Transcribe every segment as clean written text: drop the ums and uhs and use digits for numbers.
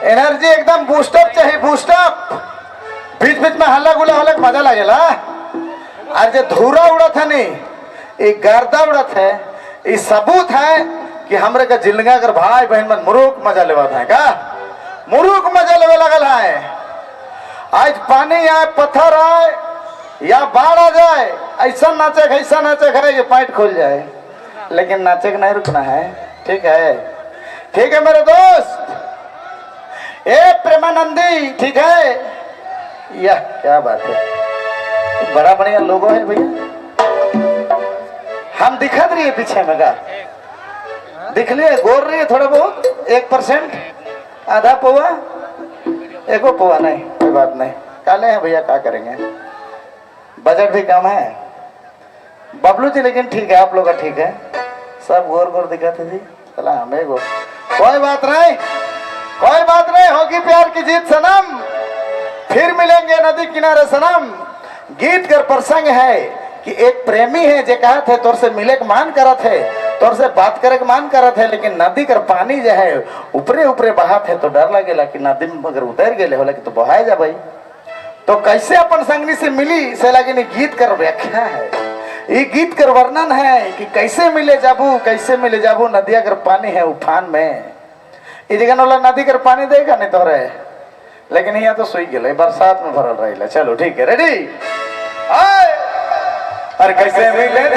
Energy एकदम boost up चाहिए, boost up. बीच बीच में हल्ला गुला होला मजा लगेला। आज जो धूरा उड़त है नहीं, ये गर्दा उड़त है, ये सबूत है कि हमरे का जिंदगा अगर भाई बहन मन मुरुक मजा लेवा है का, मुरुक मजा लेवे लगल है। आज पानी आए, पत्थर आए या बाढ़ आ जाए, ऐसा नाचे करे कि पैंट खुल जाए, लेकिन नाचे नहीं रुकना है। ठीक है, ठीक है मेरे दोस्त, ए प्रेमानंदी, ठीक है। यह क्या बात है, बड़ा बढ़िया लोगो है भैया। हम दिखा रही है पीछे में का, दिख लिए गोर रही है थोड़ा बहुत, 1%, आधा पौवा, एको पौवा नहीं, कोई बात नहीं, काले हैं भैया, क्या करेंगे, बजट भी कम है। बबलू जी लेकिन ठीक है, आप लोग का ठीक है, सब गोर गोर दिखाते थी, चला हमें गोर, कोई बात नहीं, कोई बात नहीं, होगी प्यार की जीत सनम, फिर मिलेंगे नदी किनारे सनम। गीत कर प्रसंग है कि एक प्रेमी है जे कहा थे तोर से मिले के मान करा थे, तोर से बात करे के मान करा थे, लेकिन नदी कर पानी जो है ऊपरे ऊपरे बहा थे, तो डर लगेला कि नदी में अगर उतर गए होला कि तो बहाए जा भाई। तो कैसे अपन संगनी से मिली से लगे गीत कर व्याख्या है, ये गीत कर वर्णन है कि कैसे मिले जाबू नदिया कर पानी है उफान में। ये जगह वाला नदी कर पानी देगा नहीं तो रहे, लेकिन यहाँ तो सोई गए, बरसात में भरल रही। चलो ठीक है, रेडी। अरे कैसे मिले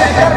Hey,